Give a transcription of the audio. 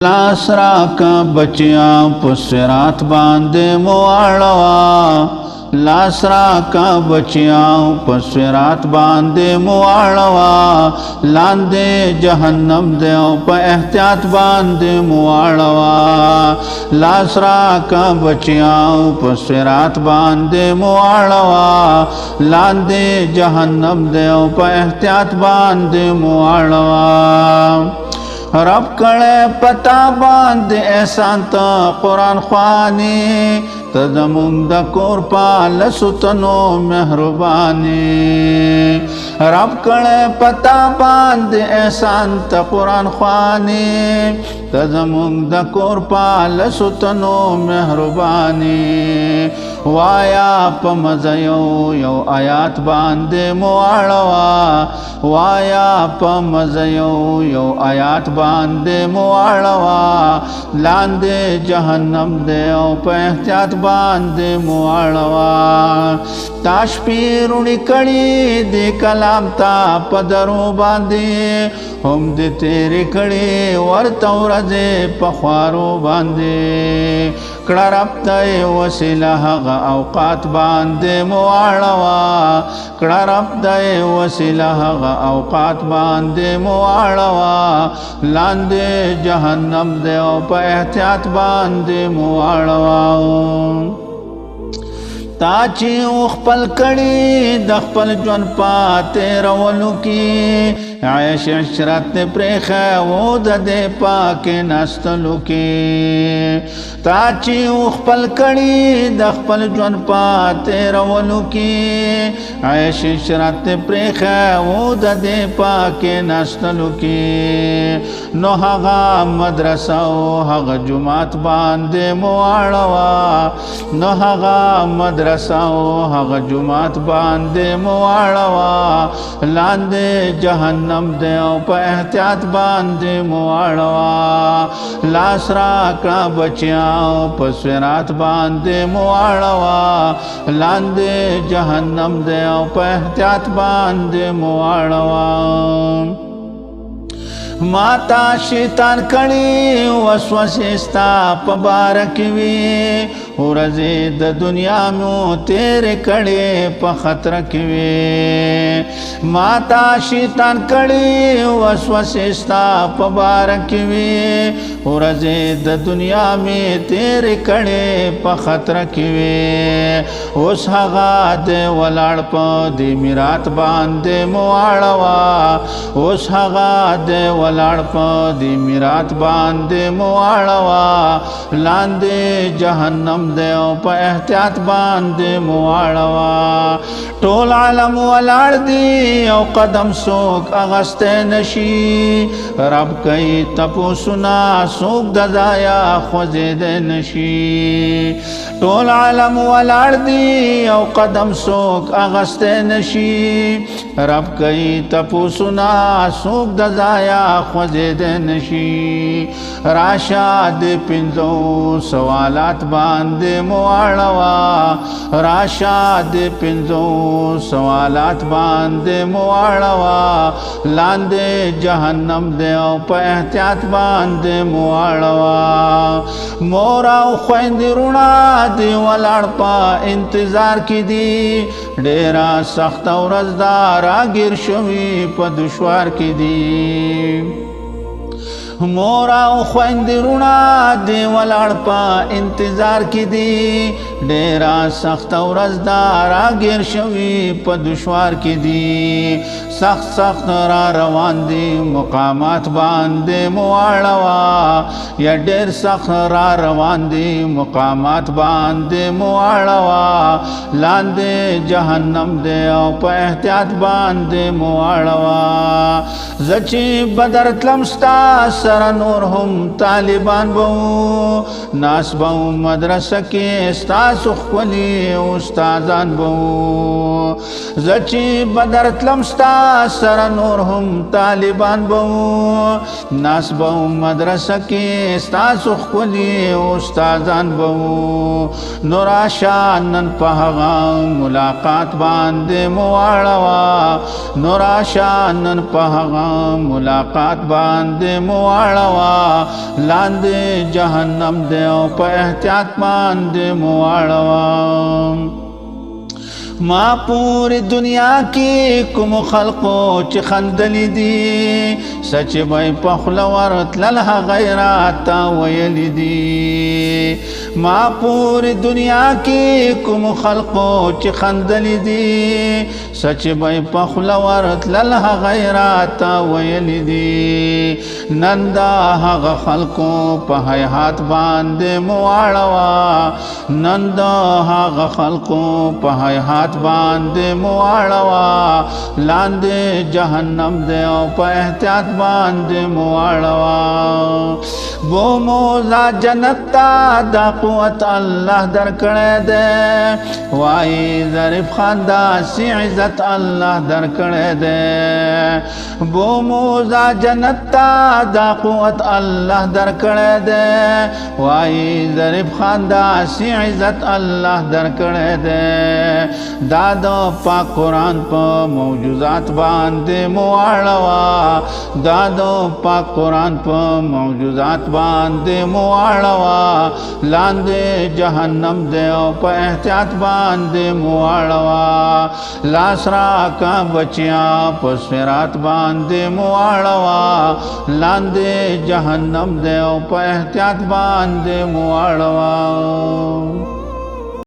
لاس راکا بچیاں پسرات باندے مواڑوا لاس راکا بچیاں پسرات باندے مواڑوا لاندے جہنم دیو پا احتیاط باندے مواڑوا لاس راکا بچیاں پسرات باندے مواڑوا لاندے جہنم دیو پا احتیاط باندے مواڑوا رب کڑے پتا باند احسان تا قرآن خوانی تدمون دا کور پال ستنو مہربانی رب کڑے پتا باند احسان تا قرآن خوانی تدمون دا کور پال ستنو مہربانی وایا پا مزیو یو آیات باند مواڑوا وایا پا مزیو یو آیات باندے مواڑوا لاندے جہنم دیو پا احتیاط باندے مواڑوا تاش پیرونی کڑی دی کلام تا پدرو باندے ہم دے تیرے کڑی ورطا رضے پخوارو باندے کڑا ربطے وسیلہ غا اوقات باندے مواڑوا کڑا ربطے وسیلہ غا اوقات باندے مواڑوا لاندے جہنم دیو پا احتیاط باندے مواڑوا تاچی اخپل کڑی دخپل جون پاتے رولو کی عیش عشرت پریخ وود دے پاک نستلو کی تاچی اخپل کڑی دخپل جون پاتے رولو کی عیش عشرت پریخ وود دے پاک نستلو کی نو حغا مدرسہ و حغ جماعت باندے مواڑوا نو حغا مدرسہ و حغ جماعت باندے مواڑوا لاندے جہنم دیو پا احتیاط باندے مواڑوا لاس راکڑا بچیاں پسورات باندے مواڑوا لاندے جہنم دیو پا احتیاط باندے مواڑوا ماتا شیطان کڑی وسوسیستا پبارکوی ورزی دا دنیا میں تیرے کڑی پا خطر کیوی ماتا شیطان کڑی وسوسیستا پبارکوی ورزی دا دنیا میں تیرے کڑی پا خطر کیوی اس حغا دے ولاڑ پا دی میرات باندے مواڑوا اس حغا دے ولاڑ پا دی میرات باندے مواڑوا لاندے جہنم دیو پا احتیاط باندے مواڑوا ٹول عالم ولاڑ دی او قدم سوک اغستے نشی رب کئی تپو سنا سوک دزایا خوزید نشی ٹول عالم ولاڑ دی او قدم سوک اغستے نشی رب کئی تپو سنا سوک دزایا خوزید نشی راشاد پنزو سوالات باندے مواڑوا راشاد پنزو سوالات باندے مواڑوا لاندے جہنم دیو پا احتیاط باندے مواڑوا مورا خویند رونا دی ولاڑ پا انتظار کی دی ڈیرا سخت و رزدار آگیر شوی پا دشوار کی دی مورا خویند رونا دی ولاڑ پا انتظار کی دی ڈیرا سخت و رزدار آگیر شوی پا دشوار کی دی سخت سخت را روان دی مقامات باندے مواڑوا یا ڈیر سخت را روان دی مقامات باندے مواڑوا لاندے جہنم دیو پا احتیاط باندے مواڑوا زچی بدر تلمستا سر نور ہم طالبان بہو ناس بہو مدرسہ کے استاس اخولی استازان بہو زچی بدر تلمستا سر نور ہم طالبان بہو ناس بہو مدرسہ کے استاس اخولی استازان بہو نوراشانن پہغام ملاقات باندے مواڑوا نوراشانن پہغام ملاقات باندے مواڑوا واړوا لاندې جهنم دی او په احتیاط باندې مو واړوا ما پوری دنیا کی کوم خلقو چې خندلی دي سچ به په خوله ورتلل غیرات ویلی دي ما پوری دنیا کی کوم خلقو چې خندلی دي سچ به په خوله ورتلل غیرات ویلی دي نن دا هغه خلقو په حیات باندې مو واړوا نن دا هغه خلقو په حیات باندې مو واړوا لاندې جهنم دی او په احتیاط باندې مو واړوا بو مولا جنت تا دا قوت الله درکړی دی وای ظریف خان دا سی عزت الله درکړی دی بو مولا جنت تا دا قوت الله درکړی دی وای ظریف خان دا سی عزت الله درکړی دی دا د پاک قرآن په موجودات باندې مو واړوا دا د پاک قرآن په موجودات باندې مو واړوا لاندې جهنم دی او په احتیاط باندې مو واړوا لاس راکا بچیا په صراط باندې مو واړوا لاندې جهنم دی او په احتیاط باندې مو واړوا